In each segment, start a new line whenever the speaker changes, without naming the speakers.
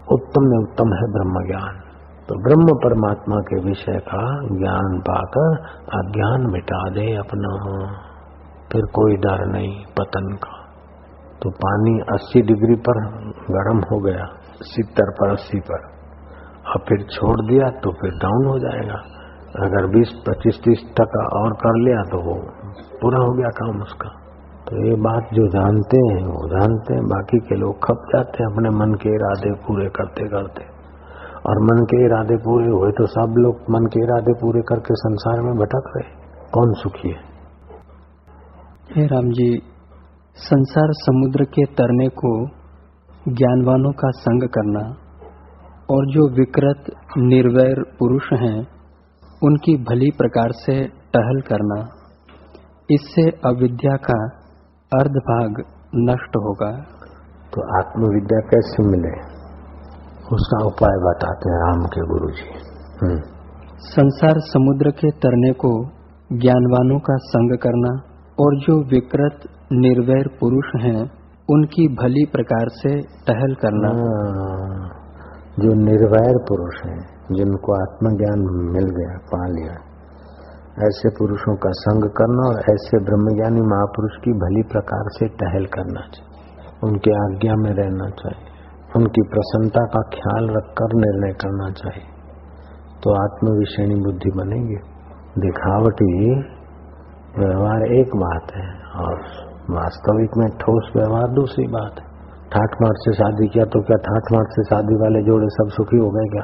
उत्तम में उत्तम है ब्रह्म ज्ञान। तो ब्रह्म परमात्मा के विषय का ज्ञान पाकर अज्ञान मिटा दे अपना, फिर कोई डर नहीं पतन का। तो पानी 80 डिग्री पर गर्म हो गया, 70 पर 80 पर, और फिर छोड़ दिया तो फिर डाउन हो जाएगा। अगर 20, 25, 30% और कर लिया तो वो पूरा हो गया काम उसका। तो ये बात जो जानते हैं वो जानते हैं, बाकी के लोग खप जाते हैं अपने मन के इरादे पूरे करते करते। और मन के इरादे पूरे हुए तो सब लोग मन के इरादे पूरे करके संसार में भटक रहे, कौन सुखी है?
हे राम जी, संसार समुद्र के तरने को ज्ञानवानों का संग करना और जो विकृत निर्वैर पुरुष हैं उनकी भली प्रकार से टहल करना, इससे अविद्या का अर्धभाग नष्ट होगा।
तो आत्मविद्या कैसे मिले उसका उपाय बताते हैं राम के गुरु जी।
संसार समुद्र के तरने को ज्ञानवानों का संग करना और जो विकृत निर्वैर पुरुष हैं उनकी भली प्रकार से टहल करना।
जो निर्वैर पुरुष हैं, जिनको आत्मज्ञान मिल गया, पा लिया, ऐसे पुरुषों का संग करना और ऐसे ब्रह्मज्ञानी महापुरुष की भली प्रकार से टहल करना चाहिए, उनकी आज्ञा में रहना चाहिए, उनकी प्रसन्नता का ख्याल रखकर निर्णय करना चाहिए। तो आत्मविषयणी बुद्धि बनेगी। दिखावटी व्यवहार एक बात है और वास्तविक में ठोस व्यवहार दूसरी बात है। ठाठ माठ से शादी किया तो क्या ठाठ माठ से शादी वाले जोड़े सब सुखी हो गए क्या?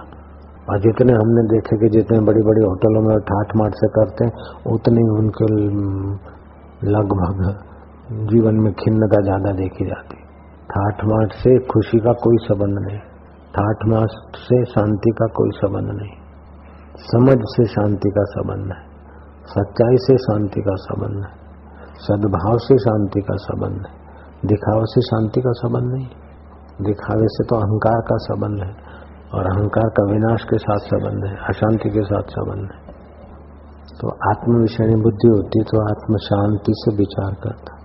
और जितने हमने देखे कि जितने बड़ी बड़ी होटलों में ठाठ माठ से करते हैं उतनी उनके लगभग जीवन में खिन्नता ज्यादा देखी जाती। ठाठ माठ से खुशी का कोई संबंध नहीं, ठाठ माठ से शांति का कोई संबंध नहीं, समझ से शांति का संबंध है, सच्चाई से शांति का संबंध है, सद्भाव से शांति का संबंध है, दिखावे से शांति का संबंध नहीं। दिखावे से तो अहंकार का संबंध है और अहंकार का विनाश के साथ संबंध है, अशांति के साथ संबंध है। तो आत्मविषयणी बुद्धि होती तो आत्म शांति से विचार करता,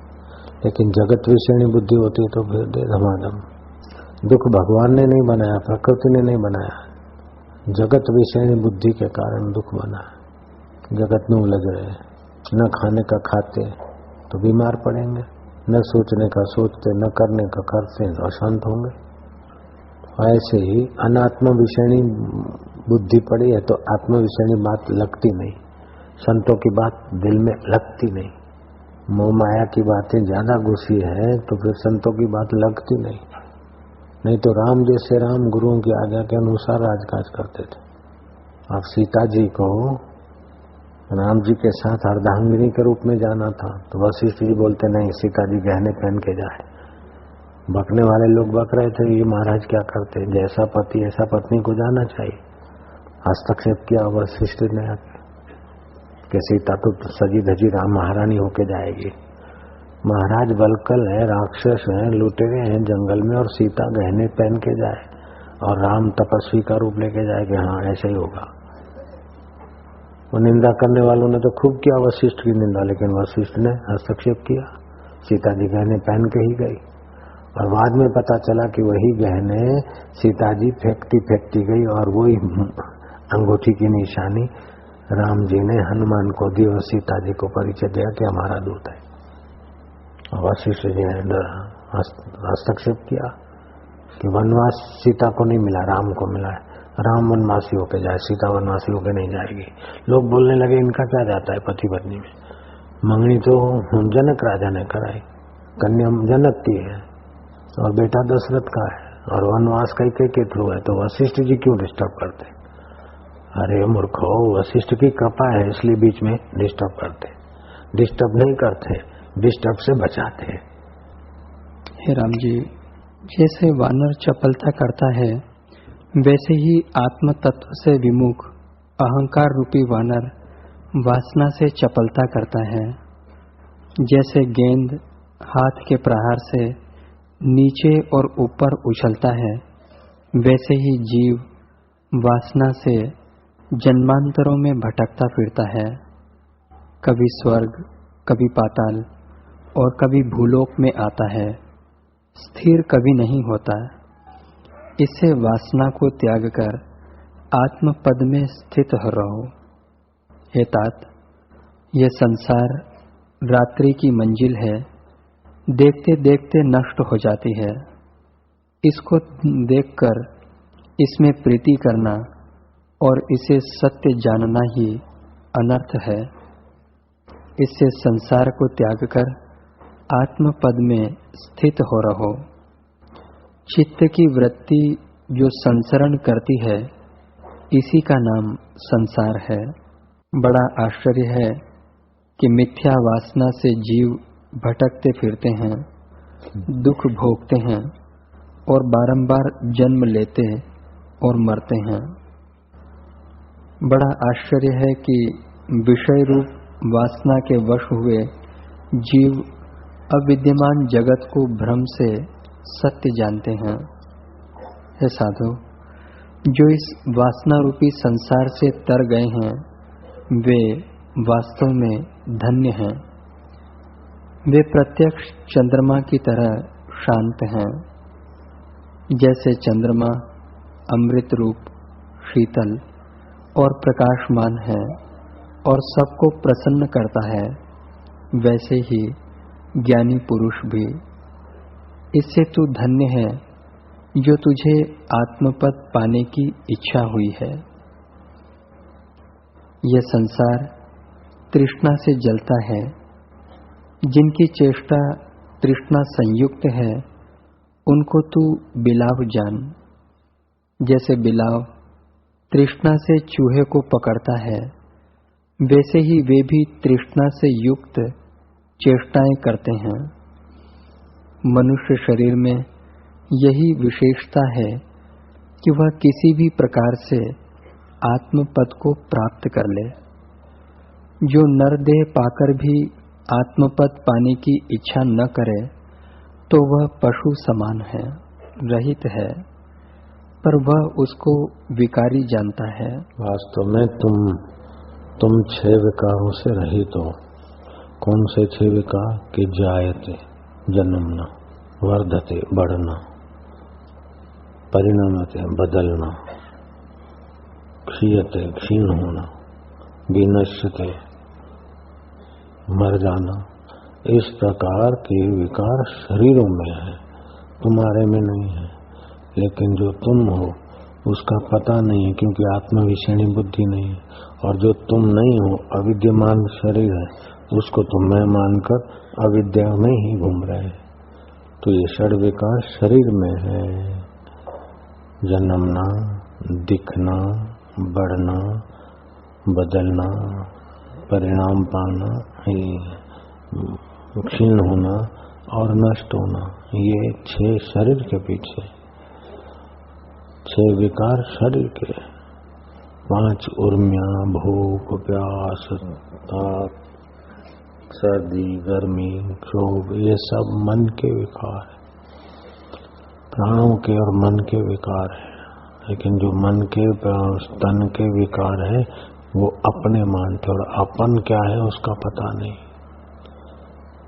लेकिन जगत विषयणी बुद्धि होती तो फिर दे धमाधम। दुख भगवान ने नहीं बनाया, प्रकृति ने नहीं बनाया, जगत विषयणी बुद्धि के कारण दुख बना। जगत में उलझ रहे, न खाने का खाते तो बीमार पड़ेंगे, न सोचने का सोचते, न करने का करते तो अशांत होंगे। ऐसे ही अनात्म विषयणी बुद्धि पड़ी है तो आत्म विषयणी बात लगती नहीं, संतों की बात दिल में लगती नहीं। मोह माया की बातें ज्यादा घुसी है तो फिर संतों की बात लगती नहीं। नहीं तो राम जैसे राम गुरुओं की आज्ञा के अनुसार राजकाज करते थे। अब सीता जी को राम जी के साथ अर्धांगिनी के रूप में जाना था तो वशिष्ठ जी बोलते नहीं, सीता जी गहने पहन के जाए। बकने वाले लोग बक रहे थे, ये महाराज क्या करते, जैसा पति ऐसा पत्नी को जाना चाहिए। हस्तक्षेप किया वशिष्ठ ने कि सीता तो सजी धजी राम महारानी होके जाएगी। महाराज बलकल है, राक्षस है, लुटेरे हैं जंगल में, और सीता गहने पहन के जाए और राम तपस्वी का रूप लेके जाए कि हाँ ऐसे ही होगा। वो निंदा करने वालों ने तो खूब किया वशिष्ठ की निंदा, लेकिन वशिष्ठ ने हस्तक्षेप किया, सीता जी गहने पहन के ही गई। और बाद में पता चला कि वही गहने सीता जी फेंकती गई और वही अंगूठी की निशानी राम जी ने हनुमान को दी और सीता जी को परिचय दिया कि हमारा दूत है। और वशिष्ठ जी ने हस्तक्षेप किया कि वनवास सीता को नहीं मिला, राम को मिला है, राम वनवासी होके जाए, सीता वनवासी होके नहीं जाएगी। लोग बोलने लगे इनका क्या जाता है पति पत्नी में, मंगनी तो जनक राजा ने कराई, कन्या जनक की है और बेटा दशरथ का है, और वनवास कई के थ्रू है, तो वशिष्ठ जी क्यों डिस्टर्ब करते? अरे मूर्खो, वशिष्ठ की कृपा है इसलिए बीच में डिस्टर्ब करते, डिस्टर्ब नहीं करते, डिस्टर्ब से बचाते।
हे राम जी, जैसे वानर चपलता करता है वैसे ही आत्म तत्व से विमुख अहंकार रूपी वानर वासना से चपलता करता है। जैसे गेंद हाथ के प्रहार से नीचे और ऊपर उछलता है, वैसे ही जीव वासना से जन्मांतरों में भटकता फिरता है, कभी स्वर्ग, कभी पाताल और कभी भूलोक में आता है, स्थिर कभी नहीं होता। इससे वासना को त्याग कर आत्म पद में स्थित रहो। हे तात, यह संसार रात्रि की मंजिल है, देखते देखते नष्ट हो जाती है। इसको देखकर इसमें प्रीति करना और इसे सत्य जानना ही अनर्थ है। इससे संसार को त्याग कर आत्म पद में स्थित हो रहो। चित्त की वृत्ति जो संसरण करती है, इसी का नाम संसार है। बड़ा आश्चर्य है कि मिथ्या वासना से जीव भटकते फिरते हैं, दुख भोगते हैं और बारंबार जन्म लेते और मरते हैं। बड़ा आश्चर्य है कि विषय रूप वासना के वश हुए जीव अविद्यमान जगत को भ्रम से सत्य जानते हैं। हे साधु, जो इस वासना रूपी संसार से तर गए हैं, वे वास्तव में धन्य हैं। वे प्रत्यक्ष चंद्रमा की तरह शांत हैं। जैसे चंद्रमा अमृत रूप, शीतल और प्रकाशमान है और सबको प्रसन्न करता है, वैसे ही ज्ञानी पुरुष भी। इससे तू धन्य है जो तुझे आत्मपद पाने की इच्छा हुई है। यह संसार तृष्णा से जलता है। जिनकी चेष्टा तृष्णा संयुक्त है, उनको तू बिलाव जान। जैसे बिलाव तृष्णा से चूहे को पकड़ता है, वैसे ही वे भी तृष्णा से युक्त चेष्टाएं करते हैं। मनुष्य शरीर में यही विशेषता है कि वह किसी भी प्रकार से आत्मपद को प्राप्त कर ले। जो नरदेह पाकर भी आत्मपद पाने की इच्छा न करे, तो वह पशु समान है, रहित है, पर वह उसको विकारी जानता है।
वास्तव में तुम 6 विकारों से रहित हो। कौन से 6 विकार? कि जायते जन्मना, वर्धते बढ़ना, परिणमते बदलना, क्षीयते क्षीण होना, विनश्यते मर जाना। इस प्रकार के विकार शरीरों में है, तुम्हारे में नहीं है। लेकिन जो तुम हो उसका पता नहीं है, क्योंकि आत्म विषयणी बुद्धि नहीं है। और जो तुम नहीं हो, अविद्यमान शरीर है, उसको तुम मैं मानकर अविद्या में ही घूम रहे हैं। तो ये 6 विकार शरीर में है। जन्मना, दिखना, बढ़ना, बदलना, परिणाम पाना, क्षीण होना और नष्ट होना, ये 6 शरीर के पीछे। 6 विकार शरीर के, 5 उर्मियां, भूख, प्यास, ताप, सर्दी, गर्मी, क्षोभ, ये सब मन के विकार है। प्राणों के और मन के विकार है। लेकिन जो मन के तन के विकार है, वो अपने मानते, और अपन क्या है उसका पता नहीं।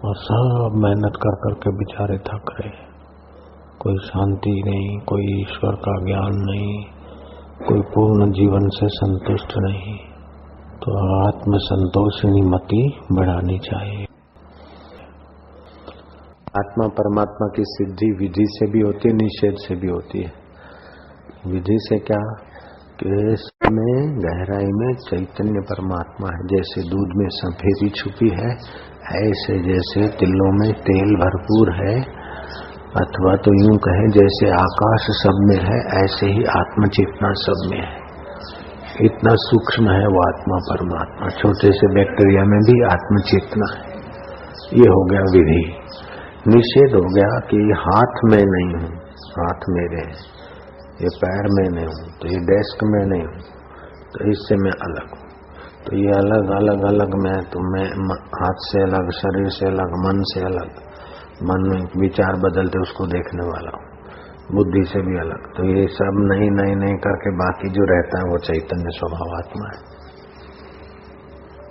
और सब मेहनत कर करके बेचारे थक रहे। कोई शांति नहीं, कोई ईश्वर का ज्ञान नहीं, कोई पूर्ण जीवन से संतुष्ट नहीं। तो आत्म संतोषिणी मति बढ़ानी चाहिए। आत्मा परमात्मा की सिद्धि विधि से भी होती है, निषेध से भी होती है। विधि से क्या? कि इसमें गहराई में चैतन्य परमात्मा है। जैसे दूध में सफेदी छुपी है, ऐसे जैसे तिलों में तेल भरपूर है, अथवा तो यूं कहें जैसे आकाश सब में है, ऐसे ही आत्म चेतना सब में है। इतना सूक्ष्म है वो आत्मा परमात्मा। छोटे से बैक्टीरिया में भी आत्म चेतना है। ये हो गया विधि। निषेध हो गया कि हाथ में नहीं हूँ, हाथ मेरे है, ये पैर में नहीं हूँ, तो ये डेस्क में नहीं हूँ, तो इससे मैं अलग हूँ। तो ये अलग अलग अलग मैं, तो मैं हाथ से अलग, शरीर से अलग, मन से अलग। मन में विचार बदलते उसको देखने वाला हूँ, बुद्धि से भी अलग। तो ये सब नहीं नहीं नहीं करके बाकी जो रहता है वो चैतन्य स्वभाव आत्मा है।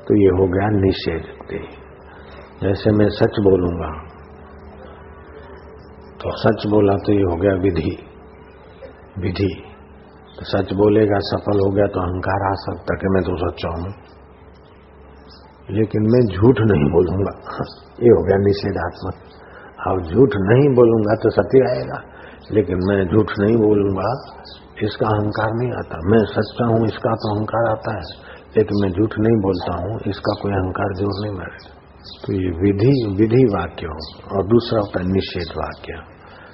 तो ये हो गया निषेध। जैसे मैं सच बोलूंगा तो सच बोला, तो ये हो गया विधि। विधि। तो सच बोलेगा, सफल हो गया तो अहंकार आ सकता कि मैं तो सच्चा हूं, लेकिन मैं झूठ नहीं बोलूंगा, ये हो गया निषेधात्मक। अब झूठ नहीं बोलूंगा तो सत्य आएगा, लेकिन मैं झूठ नहीं बोलूंगा इसका अहंकार नहीं आता। मैं सच्चा हूं इसका तो अहंकार आता है, लेकिन मैं झूठ नहीं बोलता हूं इसका कोई अहंकार जोर नहीं मारेगा। तो ये विधि वाक्य हो, और दूसरा होता है निषेध वाक्य।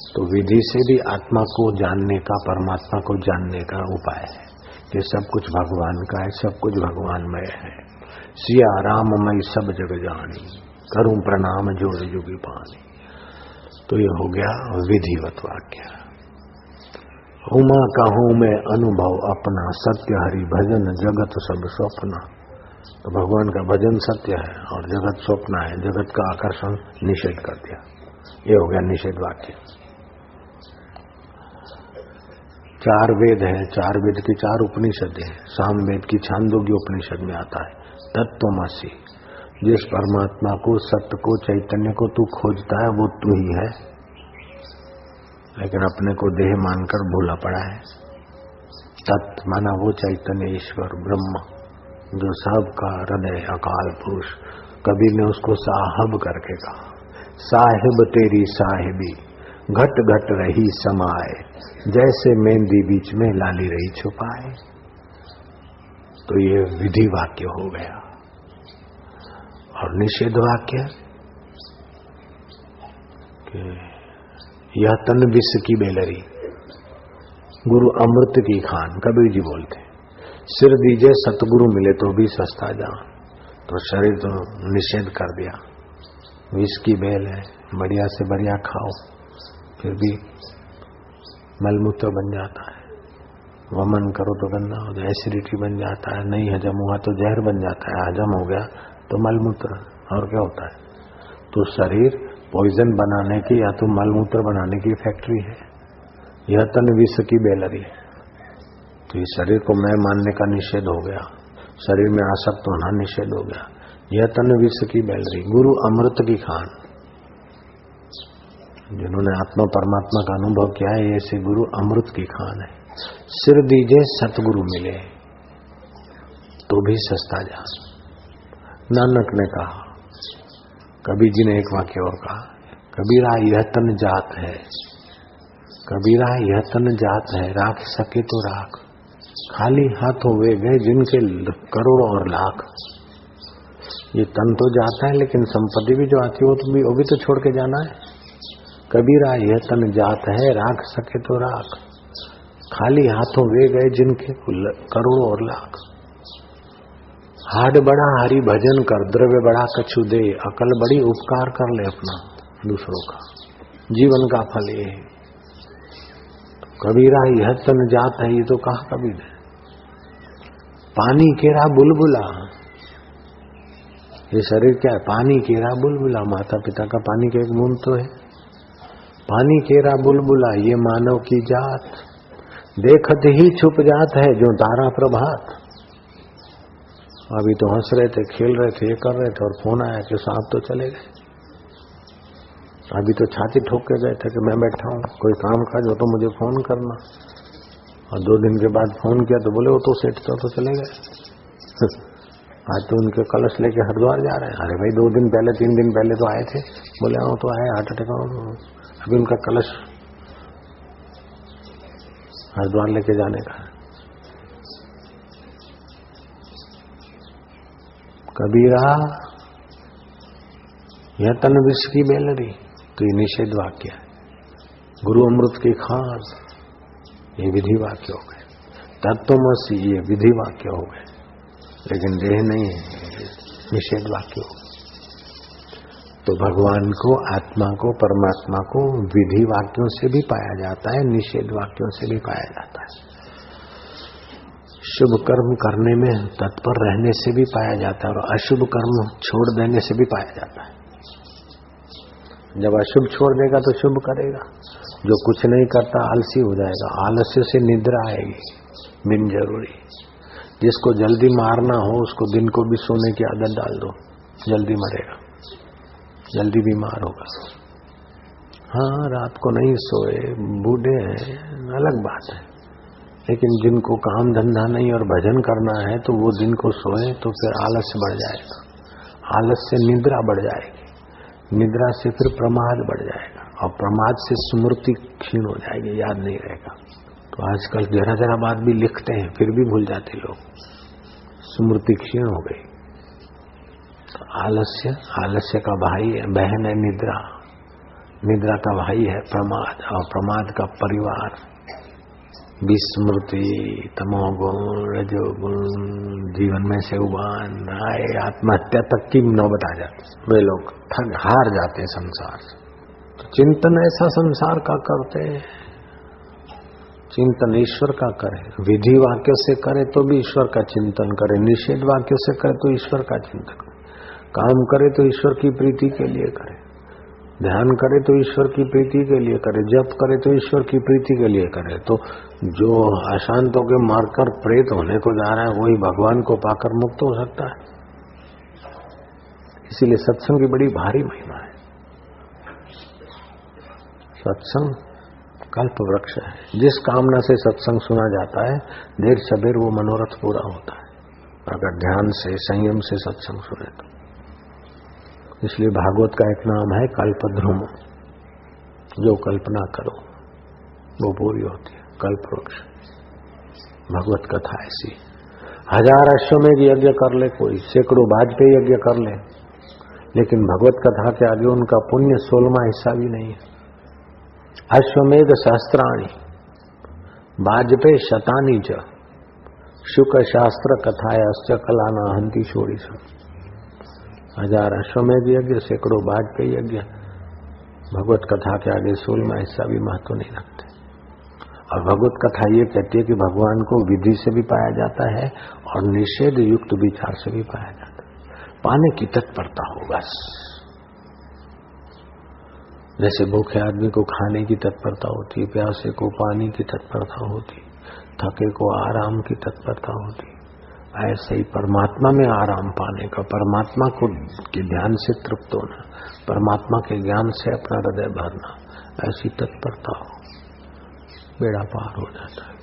तो विधि से भी आत्मा को जानने का, परमात्मा को जानने का उपाय है कि सब कुछ भगवान का है, सब कुछ भगवानमय है। सिया राममय सब जग जानी, करूं प्रणाम जोड़ जुगी पानी। तो ये हो गया विधिवत वाक्य। उमा कहूं मैं अनुभव अपना, सत्य हरि भजन जगत सब स्वप्न। तो भगवान का भजन सत्य है और जगत स्वप्न है, जगत का आकर्षण निषेध कर दिया। ये हो गया निषेध वाक्य। 4 वेद है, 4 वेद की 4 उपनिषद है। साम वेद की छांदोग्य उपनिषद में आता है तत्त्वमसि। जिस परमात्मा को, सत्य को, चैतन्य को तू खोजता है वो तू ही है, लेकिन अपने को देह मानकर भूला पड़ा है। तत्व माना वो चैतन्य ईश्वर ब्रह्म जो सबका हृदय अकाल पुरुष। कबीर ने उसको साहब करके कहा, साहिब तेरी साहिबी घट घट रही समाए, जैसे मेहंदी बीच में लाली रही छुपाए। तो ये विधि वाक्य हो गया। और निषेध वाक्य कि यह तन विष की बेलरी, गुरु अमृत की खान, कबीर जी बोलते। सिर दीजे सतगुरु मिले तो भी सस्ता जान। तो शरीर तो निषेध कर दिया, विष की बेल है, बढ़िया से बढ़िया खाओ फिर भी मलमूत्र बन जाता है। वमन करो तो गंदा हो जाए, एसिडिटी बन जाता है, नहीं हजम हुआ तो जहर बन जाता है, हजम हो गया तो मलमूत्र। और क्या होता है? तो शरीर पॉइजन बनाने की या तो मलमूत्र बनाने की फैक्ट्री है। यह तन विष की बेलरी। तो इस शरीर को मैं मानने का निषेध हो गया, शरीर में आसक्त होना निषेध हो गया। यह तन विष की बेलरी, गुरु अमृत की खान। जिन्होंने आत्मा परमात्मा का अनुभव किया है, ऐसे गुरु अमृत की खान है। सिर दीजे सतगुरु मिले तो भी सस्ता जान। नानक ने कहा, कबीर जी ने एक वाक्य और कहा, कबीरा यह तन जात है, कबीरा यह तन जात है, राख सके तो राख, खाली हाथों वे गए जिनके करोड़ों और लाख। ये तन तो जाता है, लेकिन संपत्ति भी जो आती है वो भी तो छोड़ के जाना है। कबीरा यह तन जात है, राख सके तो राख, खाली हाथों वे गए जिनके करोड़ों और लाख। हाड बड़ा हरि भजन कर, द्रव्य बड़ा कछु दे, अकल बड़ी उपकार कर ले अपना दूसरों का, जीवन का फल ये। कबीरा यह तन जात है, ये तो कहा कबीर है। पानी केरा बुलबुला, ये शरीर क्या है? पानी केरा बुलबुला, माता पिता का पानी का एक बूंद तो है। पानी केरा बुलबुला ये मानव की जात, देखत ही छुप जात है जो तारा प्रभात। अभी तो हंस रहे थे, खेल रहे थे, ये कर रहे थे, और फोन आया कि साहब तो चले गए। अभी तो छाती ठोक के गए थे कि मैं बैठा हूँ, कोई काम काज हो तो मुझे फोन करना। और 2 दिन के बाद फोन किया तो बोले वो तो सेठ तो चले गए। आज तो उनके कलश लेके हरिद्वार जा रहे हैं। अरे भाई 2 दिन पहले 3 दिन पहले तो आए थे। बोले हाँ तो आए, हार्ट अटैक। अभी उनका कलश हरिद्वार लेके जाने का है। कबीरा यह तन विष की बेलरी, तो ये निषेध वाक्य है। गुरु अमृत की खान, ये विधि वाक्य हो गए। तत्त्वमसि, ये विधि वाक्य हो गए, लेकिन देह नहीं है, निषेध वाक्य हो। तो भगवान को, आत्मा को, परमात्मा को विधि वाक्यों से भी पाया जाता है, निषेध वाक्यों से भी पाया जाता है। शुभ कर्म करने में तत्पर रहने से भी पाया जाता है, और अशुभ कर्म छोड़ देने से भी पाया जाता है। जब अशुभ छोड़ देगा तो शुभ करेगा। जो कुछ नहीं करता आलसी हो जाएगा, आलस्य से निद्रा आएगी बिन जरूरी। जिसको जल्दी मारना हो उसको दिन को भी सोने की आदत डाल दो, जल्दी मरेगा, जल्दी बीमार होगा। हाँ, रात को नहीं सोए, बूढ़े हैं, अलग बात है, लेकिन जिनको काम धंधा नहीं और भजन करना है तो वो दिन को सोए तो फिर आलस्य बढ़ जाएगा, आलस्य से निद्रा बढ़ जाएगी, निद्रा से फिर प्रमाद बढ़ जाएगा और प्रमाद से स्मृति क्षीण हो जाएगी, याद नहीं रहेगा। तो आजकल जरा जरा बात भी लिखते हैं फिर भी भूल जाते लोग, स्मृति क्षीण हो गई। तो आलस्य, आलस्य का भाई है, बहन है निद्रा, निद्रा का भाई है प्रमाद, और प्रमाद का परिवार विस्मृति, तमोगुण, रजोगुण, जीवन में से उबान आए, आत्महत्या तक की नौबत आ जाती, वे लोग थक हार जाते संसार से। तो चिंतन ऐसा संसार का करते, चिंतन ईश्वर का करे, विधि वाक्य से करे तो भी ईश्वर का चिंतन करे, निषेध वाक्य से करे तो ईश्वर का चिंतन करे, काम करे तो ईश्वर की प्रीति के लिए करे, ध्यान करे तो ईश्वर की प्रीति के लिए करे, जप करे तो ईश्वर की प्रीति के लिए करे। तो जो अशांत होकर मारकर प्रेत होने को जा रहा है वही भगवान को पाकर मुक्त हो सकता है। इसीलिए सत्संग की बड़ी भारी महिमा है। सत्संग कल्प वृक्ष है, जिस कामना से सत्संग सुना जाता है देर सबेर वो मनोरथ पूरा होता है अगर ध्यान से संयम से सत्संग सुने तो। इसलिए भागवत का एक नाम है कल्पद्रुम, जो कल्पना करो वो पूरी होती है, कल्प वृक्ष। भगवत कथा ऐसी, 1000 अश्वमेध यज्ञ कर ले कोई, सैकड़ों वाजपेयी यज्ञ कर ले, लेकिन भगवत कथा के आगे उनका पुण्य 16वां हिस्सा भी नहीं है। अश्वमेध शास्त्राणि वाजपेयी शतानि च शुक शास्त्र कथायाश्च कलाना हंति शोरिष। 1000 अश्वमेध यज्ञ, सैकड़ों वाजपेयी यज्ञ, भगवत कथा के आगे 16वां हिस्सा भी महत्व नहीं रखते। और भगवत कथा ये कहती है कि भगवान को विधि से भी पाया जाता है और निषेध युक्त विचार से भी पाया जाता है। पाने की तत्परता हो बस, जैसे भूखे आदमी को खाने की तत्परता होती है, प्यासे को पानी की तत्परता होती, थके को आराम की तत्परता होती, ऐसे ही परमात्मा में आराम पाने का, परमात्मा को के ध्यान से तृप्त होना, परमात्मा के ज्ञान से अपना हृदय भरना, ऐसी तत्परता हो, बेड़ा पार हो जाता है।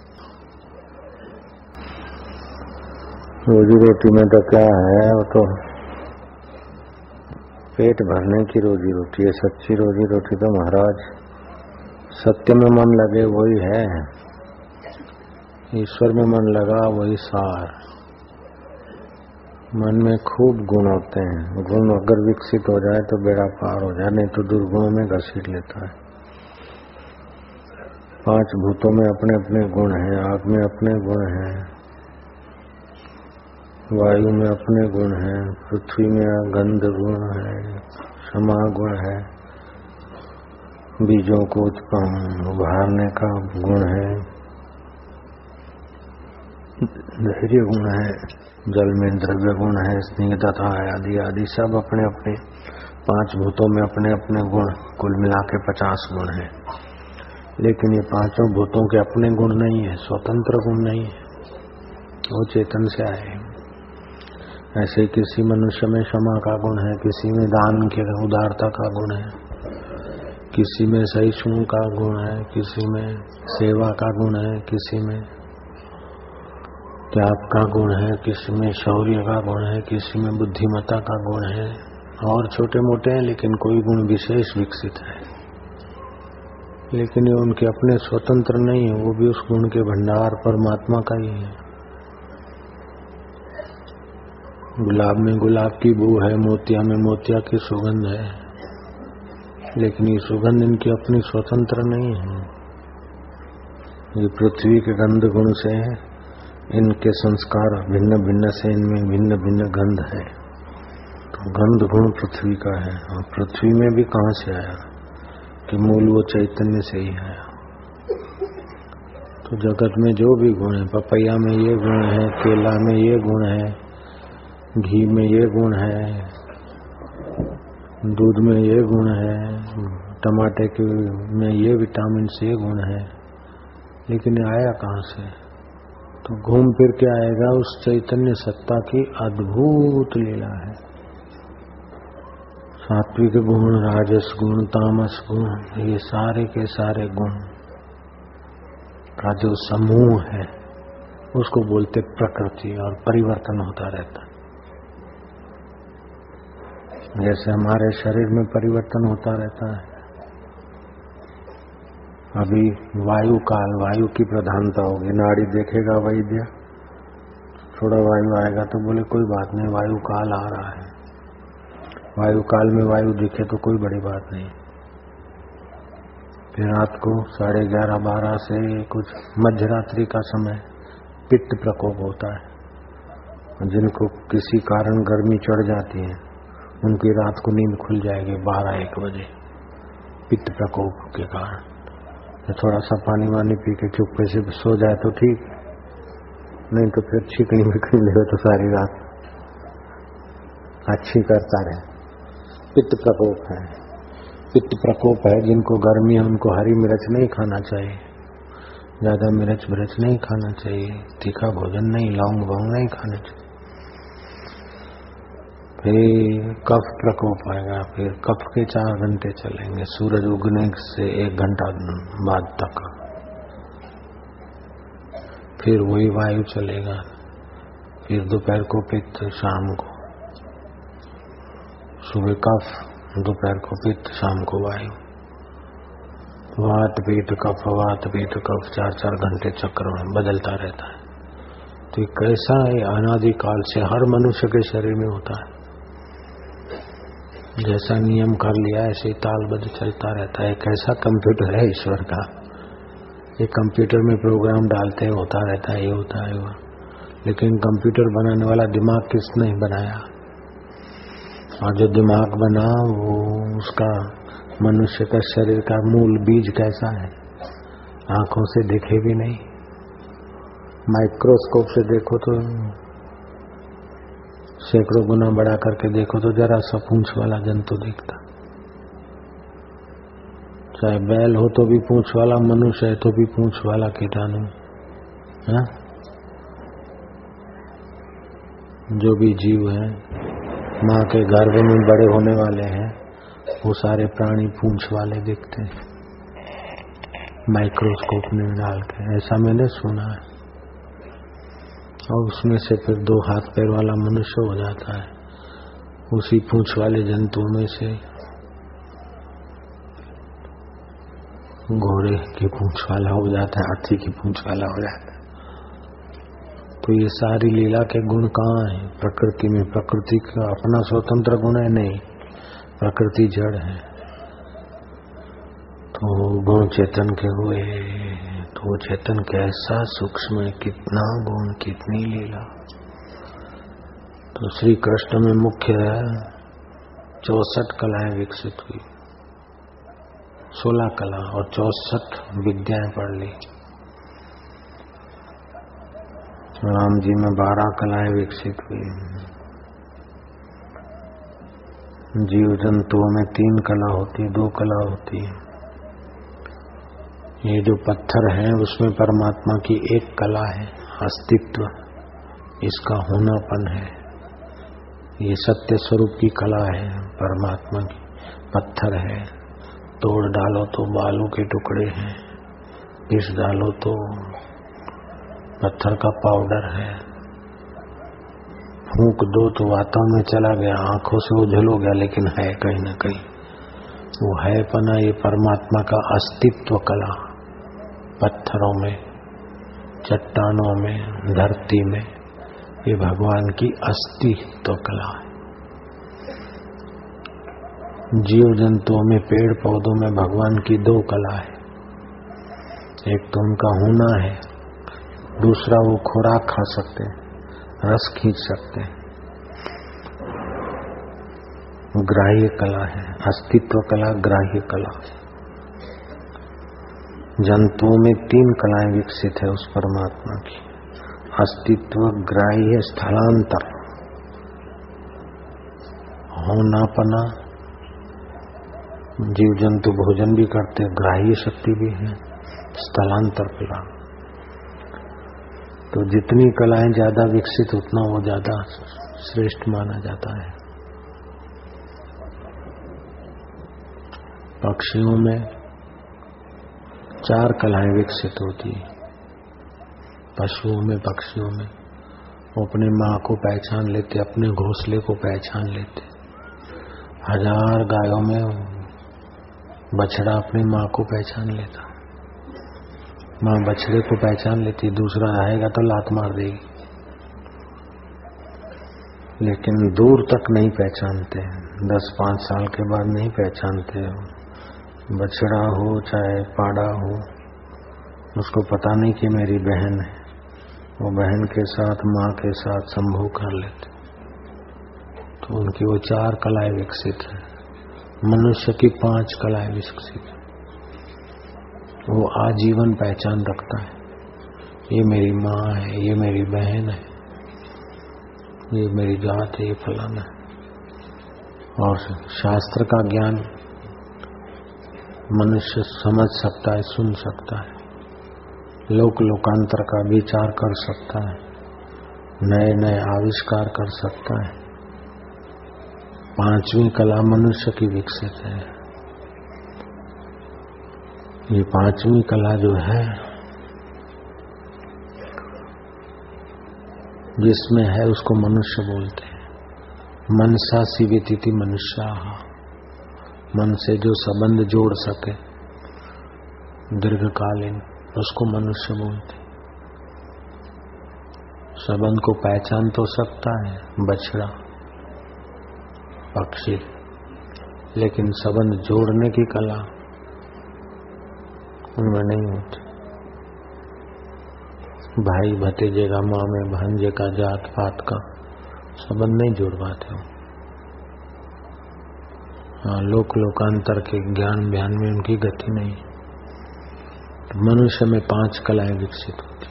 रोजी रोटी में तो क्या है, वो तो पेट भरने की रोजी रोटी है। सच्ची रोजी रोटी तो महाराज सत्य में मन लगे वही है, ईश्वर में मन लगा वही सार। मन में खूब गुण होते हैं, गुण अगर विकसित हो जाए तो बेड़ा पार हो जाए, नहीं तो दुर्गुणों में घसीट लेता है। 5 भूतों में अपने अपने गुण हैं, आग में अपने गुण हैं, वायु में अपने गुण हैं, पृथ्वी में गंध गुण है, क्षमा गुण है, बीजों को उत्पन्न उभारने का गुण है, धैर्य गुण है, जल में द्रव्य गुण है, स्निग्धता आदि आदि सब अपने अपने 5 भूतों में अपने अपने गुण, कुल मिला के 50 गुण है। लेकिन ये 5 भूतों के अपने गुण नहीं है, स्वतंत्र गुण नहीं है, वो चेतन से आए। ऐसे किसी मनुष्य में क्षमा का गुण है, किसी में दान के उदारता का गुण है, किसी में सहिष्णु का गुण है, किसी में सेवा का गुण है, किसी में त्याग का गुण है, किसी में शौर्य का गुण है, किसी में बुद्धिमत्ता का गुण है, और छोटे मोटे हैं लेकिन कोई गुण विशेष विकसित है। लेकिन ये उनके अपने स्वतंत्र नहीं है, वो भी उस गुण के भंडार परमात्मा का ही है। गुलाब में गुलाब की बू है, मोतिया में मोतिया की सुगंध है, लेकिन ये सुगंध इनकी अपनी स्वतंत्र नहीं है। ये पृथ्वी के गंध गुण से इनके संस्कार भिन्न भिन्न से इनमें भिन्न भिन्न गंध है। तो गंध गुण पृथ्वी का है, और पृथ्वी में भी कहाँ से आया कि मूल वो चैतन्य से ही आया। तो जगत में जो भी गुण है, पपैया में ये गुण है, केला में ये गुण है, घी में ये गुण है, दूध में ये गुण है, टमाटे के में ये विटामिन से गुण है, लेकिन आया कहाँ से? तो घूम फिर के आएगा उस चैतन्य सत्ता की अद्भुत लीला है। सात्विक गुण, राजस गुण, तामस गुण, ये सारे के सारे गुण का जो समूह है उसको बोलते प्रकृति, और परिवर्तन होता रहता है। जैसे हमारे शरीर में परिवर्तन होता रहता है। अभी वायु काल, वायु की प्रधानता होगी, नाड़ी देखेगा वैद्य, थोड़ा वायु आएगा तो बोले कोई बात नहीं, वायु काल आ रहा है। वायु काल में वायु दिखे तो कोई बड़ी बात नहीं। फिर रात को 11:30-12 से कुछ मध्यरात्रि का समय पित्त प्रकोप होता है। जिनको किसी कारण गर्मी चढ़ जाती है उनकी रात को नींद खुल जाएगी 12-1 बजे पित्त प्रकोप के कारण। तो थोड़ा सा पानी वानी पी के चुपके से सो जाए तो ठीक, नहीं तो फिर छिकनी बिकनी ले तो सारी रात अच्छी करता रहे। पित्त प्रकोप है। पित्त प्रकोप है, जिनको गर्मी है उनको हरी मिर्च नहीं खाना चाहिए, ज्यादा मिर्च नहीं खाना चाहिए, तीखा भोजन नहीं, लौंग वोंग नहीं खाना चाहिए। फिर कफ प्रकोप आएगा, फिर कफ के 4 घंटे चलेंगे सूरज उगने से 1 घंटा बाद तक। फिर वही वायु चलेगा, फिर दोपहर को पित्त, शाम को सुबह कफ, दोपहर को पित्त, शाम को वायु। वात पीठ कफ, वात पीठ कफ 4-4 घंटे चक्र में बदलता रहता है। तो कैसा है, अनादिकाल से हर मनुष्य के शरीर में होता है। जैसा नियम कर लिया ऐसे तालबद्ध चलता रहता है। एक ऐसा कंप्यूटर है ईश्वर का, ये कंप्यूटर में प्रोग्राम डालते हैं, होता रहता है, ये होता है वो। लेकिन कंप्यूटर बनाने वाला दिमाग किसने बनाया? और जो दिमाग बना वो उसका मनुष्य का शरीर का मूल बीज कैसा है, आंखों से दिखे भी नहीं, माइक्रोस्कोप से देखो तो सैकड़ों गुना बड़ा करके देखो तो जरा सा पूंछ वाला जंतु दिखता। चाहे बैल हो तो भी पूंछ वाला, मनुष्य है तो भी पूंछ वाला कीटाणु है। जो भी जीव है माँ के गर्भ में बड़े होने वाले हैं वो सारे प्राणी पूंछ वाले दिखते हैं माइक्रोस्कोप में डाल के, ऐसा मैंने सुना है। और उसमें से फिर 2 हाथ पैर वाला मनुष्य हो जाता है, उसी पूंछ वाले जंतुओं में से घोड़े की पूंछ वाला हो जाता है, हाथी की पूंछ वाला हो जाता है। तो ये सारी लीला के गुण कहाँ है? प्रकृति में। प्रकृति का अपना स्वतंत्र गुण है नहीं, प्रकृति जड़ है। तो गुण चेतन के हुए तो वो चेतन कैसा सूक्ष्म है, कितना गुण, कितनी लीला। तो श्री कृष्ण में मुख्य 64 कलाएं विकसित हुई, 16 कला और 64 विद्याएं पढ़ ली। राम जी में 12 कलाएं विकसित हुई। जीव जंतुओं में 3 कला होती, 2 कला होती है। ये जो पत्थर है उसमें परमात्मा की 1 कला है, अस्तित्व, इसका होनापन है। ये सत्य स्वरूप की कला है परमात्मा की। पत्थर है, तोड़ डालो तो बालू के टुकड़े हैं, पीस डालो तो पत्थर का पाउडर है, फूंक दो तो वातावरण में चला गया, आंखों से ओझल हो गया, लेकिन है कहीं न कहीं वो है पना। ये परमात्मा का अस्तित्व कला, पत्थरों में, चट्टानों में, धरती में, ये भगवान की अस्तित्व कला है। जीव जंतुओं में, पेड़ पौधों में भगवान की 2 कला है। एक तो उनका होना है, दूसरा वो खुराक खा सकते हैं, रस खींच सकते हैं, ग्राह्य कला है। अस्तित्व कला, ग्राह्य कला। जंतुओं में 3 कलाएं विकसित है उस परमात्मा की, अस्तित्व, ग्राह्य, स्थलांतर, होनापना। जीव जंतु भोजन भी करते, ग्राह्य शक्ति भी है, स्थलांतर कला। तो जितनी कलाएं ज्यादा विकसित उतना वो ज्यादा श्रेष्ठ माना जाता है। पक्षियों में 4 कलाएं विकसित होती है। पशुओं में, पक्षियों में वो अपनी माँ को पहचान लेते, अपने घोंसले को पहचान लेते। 1000 गायों में बछड़ा अपनी माँ को पहचान लेता, माँ बछड़े को पहचान लेती, दूसरा आएगा तो लात मार देगी। लेकिन दूर तक नहीं पहचानते, 10-5 साल के बाद नहीं पहचानते। बछड़ा हो चाहे पाड़ा हो, उसको पता नहीं कि मेरी बहन है। वो बहन के साथ, माँ के साथ संभोग कर लेते। तो उनकी वो 4 कलाएं विकसित है। मनुष्य की 5 कलाएं विकसित है। वो आजीवन पहचान रखता है, ये मेरी माँ है, ये मेरी बहन है, ये मेरी जात है, ये फलाना है। और शास्त्र का ज्ञान मनुष्य समझ सकता है, सुन सकता है, लोक लोकांतर का विचार कर सकता है, नए नए आविष्कार कर सकता है। 5वीं कला मनुष्य की विकसित है। ये 5वीं कला जो है, जिसमें है उसको मनुष्य बोलते हैं। मनसा सीविति मनुष्याः, मन से जो संबंध जोड़ सके दीर्घकालीन, उसको मनुष्य बोलते हैं। संबंध को पहचान तो सकता है बछड़ा, पक्षी, लेकिन संबंध जोड़ने की कला उनमें नहीं होती। भाई भतीजे का, मामे भांजे का, जात पात का संबंध नहीं जोड़ पाते हो। हाँ, लोक लोकांतर के ज्ञान बयान में उनकी गति नहीं। तो मनुष्य में 5 कलाएं विकसित होती।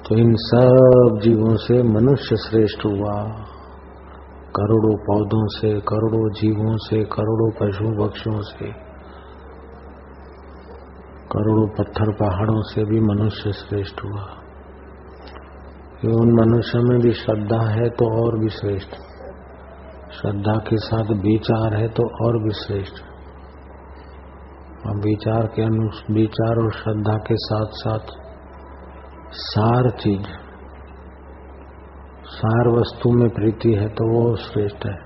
तो इन सब जीवों से मनुष्य श्रेष्ठ हुआ। करोड़ों पौधों से, करोड़ों जीवों से, करोड़ों पशु पक्षियों से, करोड़ों पत्थर पहाड़ों से भी मनुष्य श्रेष्ठ हुआ। उन मनुष्य में भी श्रद्धा है तो और भी श्रेष्ठ, श्रद्धा के साथ विचार है तो और भी श्रेष्ठ। और विचार और श्रद्धा के साथ साथ सार चीज, सार वस्तु में प्रीति है तो वो श्रेष्ठ है।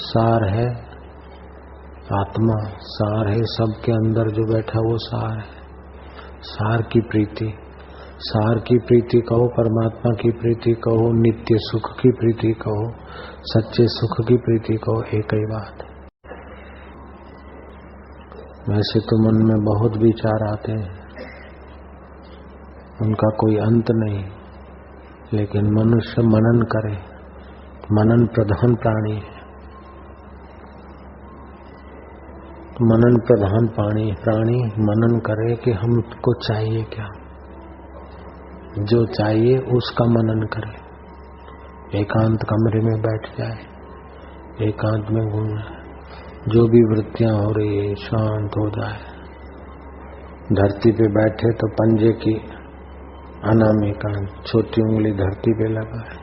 सार है आत्मा, सार है सबके अंदर जो बैठा वो सार है। सार की प्रीति, सार की प्रीति कहो, परमात्मा की प्रीति कहो, नित्य सुख की प्रीति कहो, सच्चे सुख की प्रीति कहो, एक ही बात है। वैसे तो मन में बहुत विचार आते हैं, उनका कोई अंत नहीं, लेकिन मनुष्य मनन करे, मनन प्रधान प्राणी है। मनन प्रधान प्राणी मनन करे कि हमको चाहिए क्या, जो चाहिए उसका मनन करे। एकांत कमरे में बैठ जाए, एकांत में घूम जाए, जो भी वृत्तियां हो रही है शांत हो जाए। धरती पे बैठे तो पंजे की अनामिका छोटी उंगली धरती पे लगाए।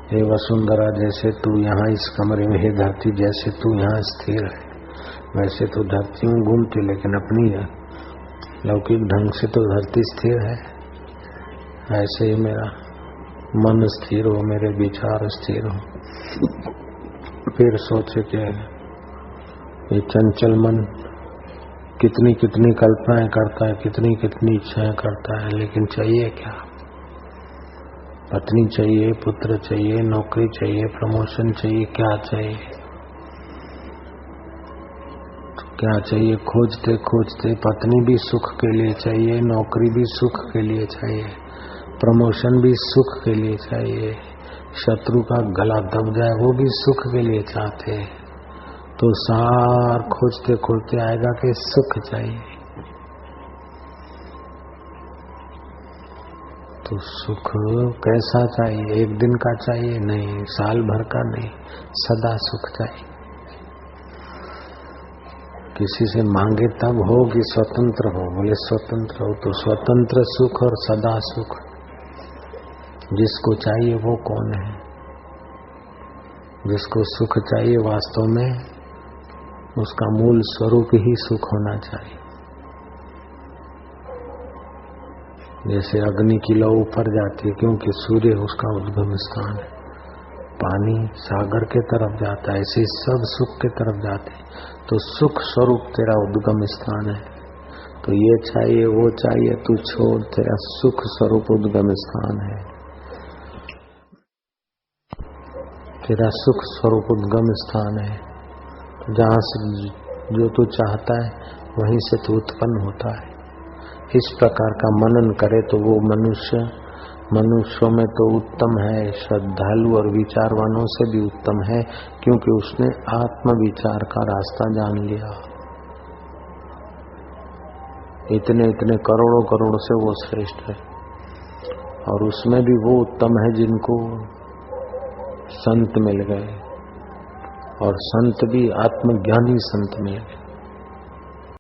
हे वसुंधरा, जैसे तू यहाँ इस कमरे में, हे धरती जैसे तू यहाँ स्थिर है, वैसे तो धरती में घूमती, लेकिन अपनी लौकिक ढंग से तो धरती स्थिर है। ऐसे ही मेरा मन स्थिर हो, मेरे विचार स्थिर हो। फिर सोचे कि ये चंचल मन कितनी कितनी कल्पनाएं करता है, कितनी कितनी इच्छाएं करता है, लेकिन चाहिए क्या? पत्नी चाहिए, पुत्र चाहिए, नौकरी चाहिए, प्रमोशन चाहिए, क्या चाहिए? क्या चाहिए? खोजते खोजते पत्नी भी सुख के लिए चाहिए, नौकरी भी सुख के लिए चाहिए, प्रमोशन भी सुख के लिए चाहिए, शत्रु का गला दब जाए वो भी सुख के लिए चाहते हैं। तो सार खोजते खोजते आएगा कि सुख चाहिए। तो सुख कैसा चाहिए? एक दिन का चाहिए नहीं, साल भर का नहीं, सदा सुख चाहिए। किसी से मांगे तब हो कि स्वतंत्र हो। बोले स्वतंत्र हो तो स्वतंत्र सुख और सदा सुख जिसको चाहिए वो कौन है? जिसको सुख चाहिए वास्तव में उसका मूल स्वरूप ही सुख होना चाहिए। जैसे अग्नि की लौ ऊपर जाती है क्योंकि सूर्य उसका उद्गम स्थान है, पानी सागर के तरफ जाता है, ऐसे सब सुख के तरफ जाते हैं। तो सुख स्वरूप तेरा उद्गम स्थान है। तो ये चाहिए वो चाहिए तू छोड़, तेरा सुख स्वरूप उद्गम स्थान है। तेरा सुख स्वरूप उद्गम स्थान है। तो जहाँ से जो तू चाहता है वहीं से तू उत्पन्न होता है। इस प्रकार का मनन करे तो वो मनुष्यों में तो उत्तम है, श्रद्धालु और विचारवानों से भी उत्तम है, क्योंकि उसने आत्म विचार का रास्ता जान लिया। इतने इतने करोड़ों करोड़ से वो श्रेष्ठ है, और उसमें भी वो उत्तम है जिनको संत मिल गए, और संत भी आत्मज्ञानी संत मिल गए।